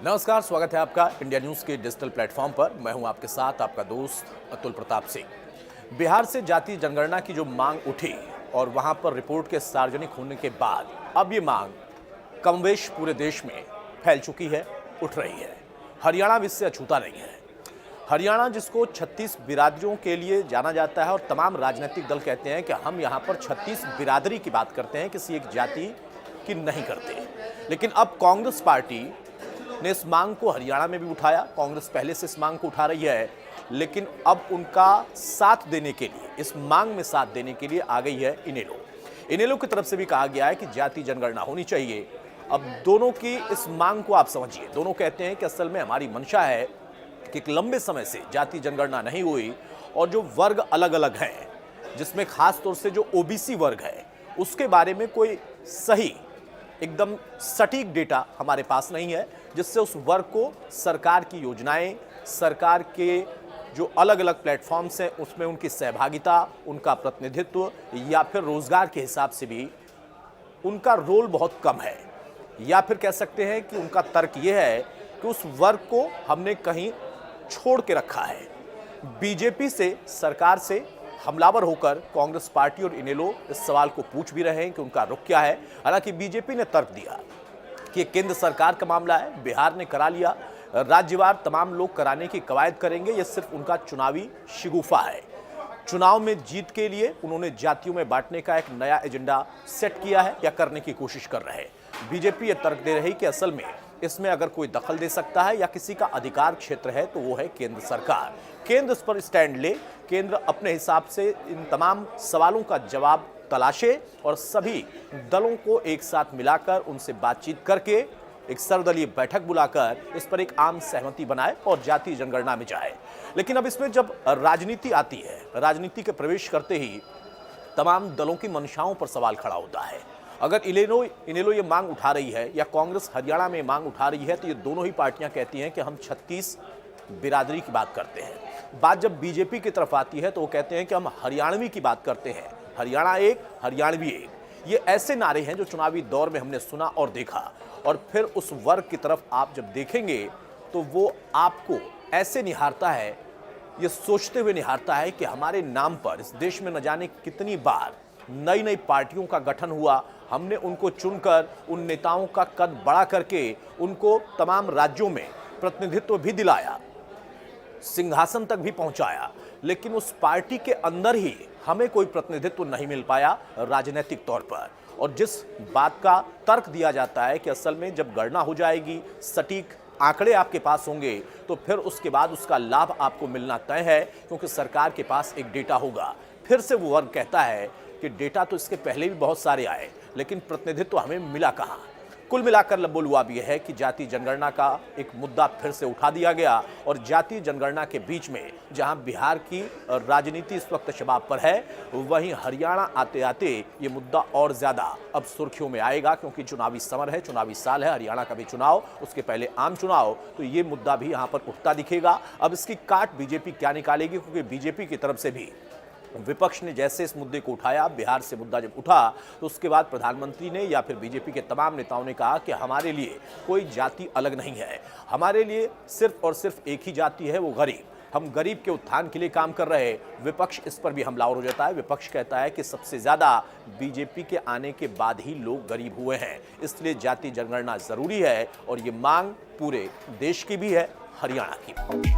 नमस्कार, स्वागत है आपका इंडिया न्यूज़ के डिजिटल प्लेटफॉर्म पर। मैं हूं आपके साथ आपका दोस्त अतुल प्रताप सिंह। बिहार से जातीय जनगणना की जो मांग उठी और वहां पर रिपोर्ट के सार्वजनिक होने के बाद अब ये मांग कमोवेश पूरे देश में फैल चुकी है, उठ रही है। हरियाणा भी इससे अछूता नहीं है। हरियाणा, जिसको 36 बिरादरियों के लिए जाना जाता है और तमाम राजनीतिक दल कहते हैं कि हम यहाँ पर 36 बिरादरी की बात करते हैं, किसी एक जाति की नहीं करते। लेकिन अब कांग्रेस पार्टी ने इस मांग को हरियाणा में भी उठाया। कांग्रेस पहले से इस मांग को उठा रही है, लेकिन अब उनका साथ देने के लिए, इस मांग में साथ देने के लिए आ गई है इनेलो। इनेलो की तरफ से भी कहा गया है कि जातीय जनगणना होनी चाहिए। अब दोनों की इस मांग को आप समझिए। दोनों कहते हैं कि असल में हमारी मंशा है कि एक लंबे समय से जातीय जनगणना नहीं हुई और जो वर्ग अलग अलग हैं, जिसमें खास तौर से जो ओबीसी वर्ग है, उसके बारे में कोई सही एकदम सटीक डेटा हमारे पास नहीं है, जिससे उस वर्ग को सरकार की योजनाएं, सरकार के जो अलग अलग प्लेटफॉर्म्स हैं उसमें उनकी सहभागिता, उनका प्रतिनिधित्व या फिर रोजगार के हिसाब से भी उनका रोल बहुत कम है। या फिर कह सकते हैं कि उनका तर्क यह है कि उस वर्ग को हमने कहीं छोड़ के रखा है। बीजेपी से, सरकार से हमलावर होकर कांग्रेस पार्टी और इनेलो इस सवाल को पूछ भी रहे हैं कि उनका रुख क्या है। हालांकि बीजेपी ने तर्क दिया कि ये केंद्र सरकार का मामला है, बिहार ने करा लिया, राज्यवार तमाम लोग कराने की कवायद करेंगे, ये सिर्फ उनका चुनावी शिगुफा है। चुनाव में जीत के लिए उन्होंने जातियों में बांटने का एक नया एजेंडा सेट किया है या करने की कोशिश कर रहे हैं। बीजेपी ये तर्क दे रही कि असल में इसमें अगर कोई दखल दे सकता है या किसी का अधिकार क्षेत्र है तो वो है केंद्र सरकार। केंद्र इस पर स्टैंड ले, केंद्र अपने हिसाब से इन तमाम सवालों का जवाब तलाशे और सभी दलों को एक साथ मिलाकर उनसे बातचीत करके एक सर्वदलीय बैठक बुलाकर इस पर एक आम सहमति बनाए और जातीय जनगणना में जाए। लेकिन अब इसमें जब राजनीति आती है, राजनीति के प्रवेश करते ही तमाम दलों की मंशाओं पर सवाल खड़ा होता है। अगर इनेलो ये मांग उठा रही है या कांग्रेस हरियाणा में मांग उठा रही है, तो ये दोनों ही पार्टियां कहती हैं कि हम 36 बिरादरी की बात करते हैं। बात जब बीजेपी की तरफ आती है तो वो कहते हैं कि हम हरियाणवी की बात करते हैं, हरियाणा एक, हरियाणवी एक। ये ऐसे नारे हैं जो चुनावी दौर में हमने सुना और देखा। और फिर उस वर्ग की तरफ आप जब देखेंगे तो वो आपको ऐसे निहारता है, ये सोचते हुए निहारता है कि हमारे नाम पर इस देश में न जाने कितनी बार नई नई पार्टियों का गठन हुआ, हमने उनको चुनकर उन नेताओं का कद बड़ा करके उनको तमाम राज्यों में प्रतिनिधित्व भी दिलाया, सिंहासन तक भी पहुंचाया, लेकिन उस पार्टी के अंदर ही हमें कोई प्रतिनिधित्व नहीं मिल पाया राजनीतिक तौर पर। और जिस बात का तर्क दिया जाता है कि असल में जब गणना हो जाएगी, सटीक आंकड़े आपके पास होंगे, तो फिर उसके बाद उसका लाभ आपको मिलना तय है, क्योंकि सरकार के पास एक डेटा होगा। फिर से वो वर्ग कहता है कि डेटा तो इसके पहले भी बहुत सारे आए, लेकिन प्रतिनिधित्व हमें मिला कहाँ। कुल मिलाकर लबोलुआब यह है कि जातीय जनगणना का एक मुद्दा फिर से उठा दिया गया और जातीय जनगणना के बीच में जहां बिहार की राजनीति इस वक्त शबाब पर है, वहीं हरियाणा आते आते ये मुद्दा और ज्यादा अब सुर्खियों में आएगा, क्योंकि चुनावी समर है, चुनावी साल है, हरियाणा का भी चुनाव, उसके पहले आम चुनाव, तो ये मुद्दा भी यहाँ पर उठता दिखेगा। अब इसकी काट बीजेपी क्या निकालेगी, क्योंकि बीजेपी की तरफ से भी विपक्ष ने जैसे इस मुद्दे को उठाया, बिहार से मुद्दा जब उठा, तो उसके बाद प्रधानमंत्री ने या फिर बीजेपी के तमाम नेताओं ने कहा कि हमारे लिए कोई जाति अलग नहीं है, हमारे लिए सिर्फ और सिर्फ एक ही जाति है, वो गरीब। हम गरीब के उत्थान के लिए काम कर रहे हैं। विपक्ष इस पर भी हमलावर हो जाता है। विपक्ष कहता है कि सबसे ज्यादा बीजेपी के आने के बाद ही लोग गरीब हुए हैं, इसलिए जातीय जनगणना जरूरी है और ये मांग पूरे देश की भी है, हरियाणा की भी।